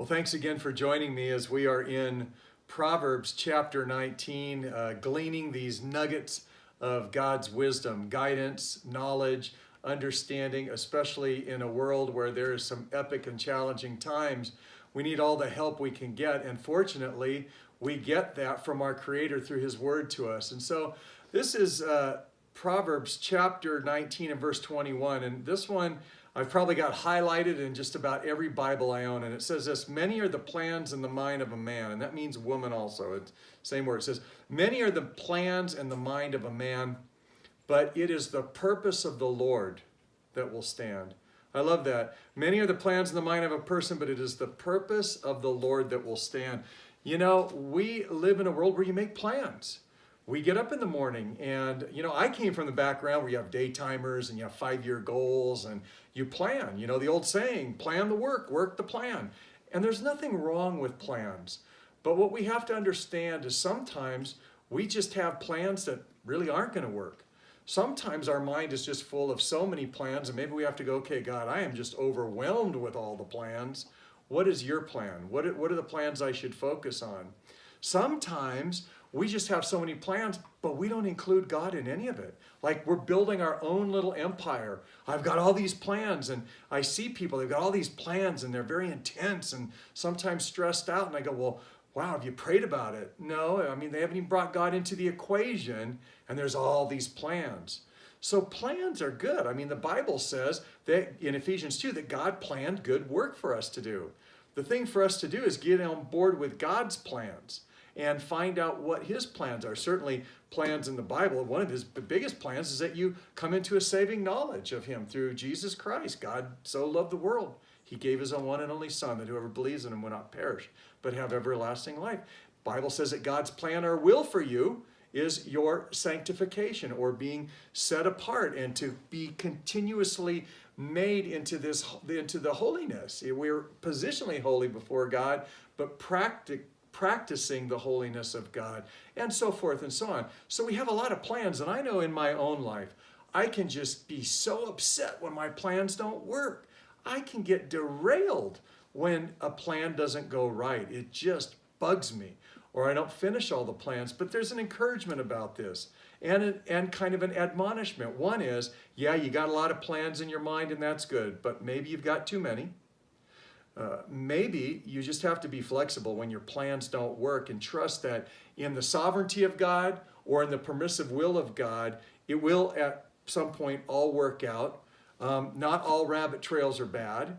Well, thanks again for joining me as we are in Proverbs chapter 19, gleaning these nuggets of God's wisdom, guidance, knowledge, understanding, especially in a world where there is some epic and challenging times. We need all the help we can get, and fortunately, we get that from our Creator through His Word to us. And so this is Proverbs chapter 19 and verse 21, and this one I've probably got highlighted in just about every Bible I own, and it says this: many are the plans in the mind of a man, and that means woman also. It's same word. It says, many are the plans in the mind of a man, but it is the purpose of the Lord that will stand. I love that. Many are the plans in the mind of a person, but it is the purpose of the Lord that will stand. You know, we live in a world where you make plans. We get up in the morning and, I came from the background where you have day timers and you have 5-year goals and you plan. You know, the old saying, plan the work the plan. And there's nothing wrong with plans. But what we have to understand is sometimes we just have plans that really aren't going to work. Sometimes our mind is just full of so many plans, and maybe we have to go, okay, God, I am just overwhelmed with all the plans. What is your plan? What are the plans I should focus on? Sometimes we just have so many plans, but we don't include God in any of it. Like we're building our own little empire. I've got all these plans, and I see people, they've got all these plans, and they're very intense and sometimes stressed out. And I go, well, wow, have you prayed about it? No, I mean, they haven't even brought God into the equation, and there's all these plans. So plans are good. I mean, the Bible says that in Ephesians 2 that God planned good work for us to do. The thing for us to do is get on board with God's plans and find out what His plans are. Certainly plans in the Bible, one of His biggest plans is that you come into a saving knowledge of Him through Jesus Christ. God so loved the world, He gave His own one and only Son, that whoever believes in Him will not perish, but have everlasting life. The Bible says that God's plan or will for you is your sanctification, or being set apart and to be continuously made into the holiness. We're positionally holy before God, but practicing the holiness of God, and so forth and so on. So we have a lot of plans, and I know in my own life, I can just be so upset when my plans don't work. I can get derailed when a plan doesn't go right. It just bugs me, or I don't finish all the plans. But there's an encouragement about this, and kind of an admonishment. One is, yeah, you got a lot of plans in your mind, and that's good, but maybe you've got too many. Maybe you just have to be flexible when your plans don't work, and trust that in the sovereignty of God or in the permissive will of God, it will at some point all work out. Not all rabbit trails are bad.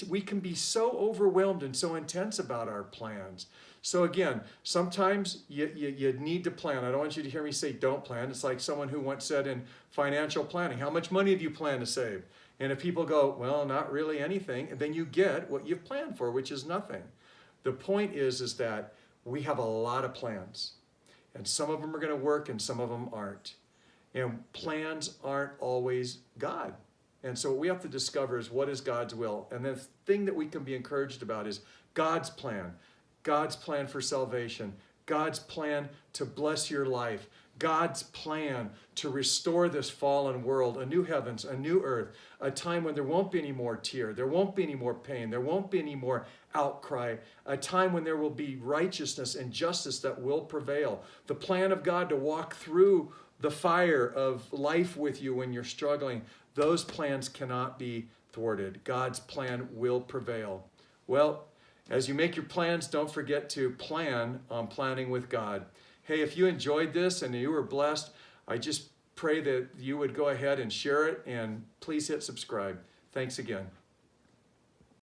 We can be so overwhelmed and so intense about our plans. So again, sometimes you need to plan. I don't want you to hear me say don't plan. It's like someone who once said in financial planning, how much money do you plan to save? And if people go, well, not really anything, then you get what you've planned for, which is nothing. The point is that we have a lot of plans, and some of them are going to work and some of them aren't. And plans aren't always God. And so what we have to discover is, what is God's will? And the thing that we can be encouraged about is God's plan for salvation, God's plan to bless your life, God's plan to restore this fallen world, a new heavens, a new earth, a time when there won't be any more tear, there won't be any more pain, there won't be any more outcry, a time when there will be righteousness and justice that will prevail. The plan of God to walk through the fire of life with you when you're struggling, those plans cannot be thwarted. God's plan will prevail. Well, as you make your plans, don't forget to plan on planning with God. Hey, if you enjoyed this and you were blessed, I just pray that you would go ahead and share it, and please hit subscribe. Thanks again.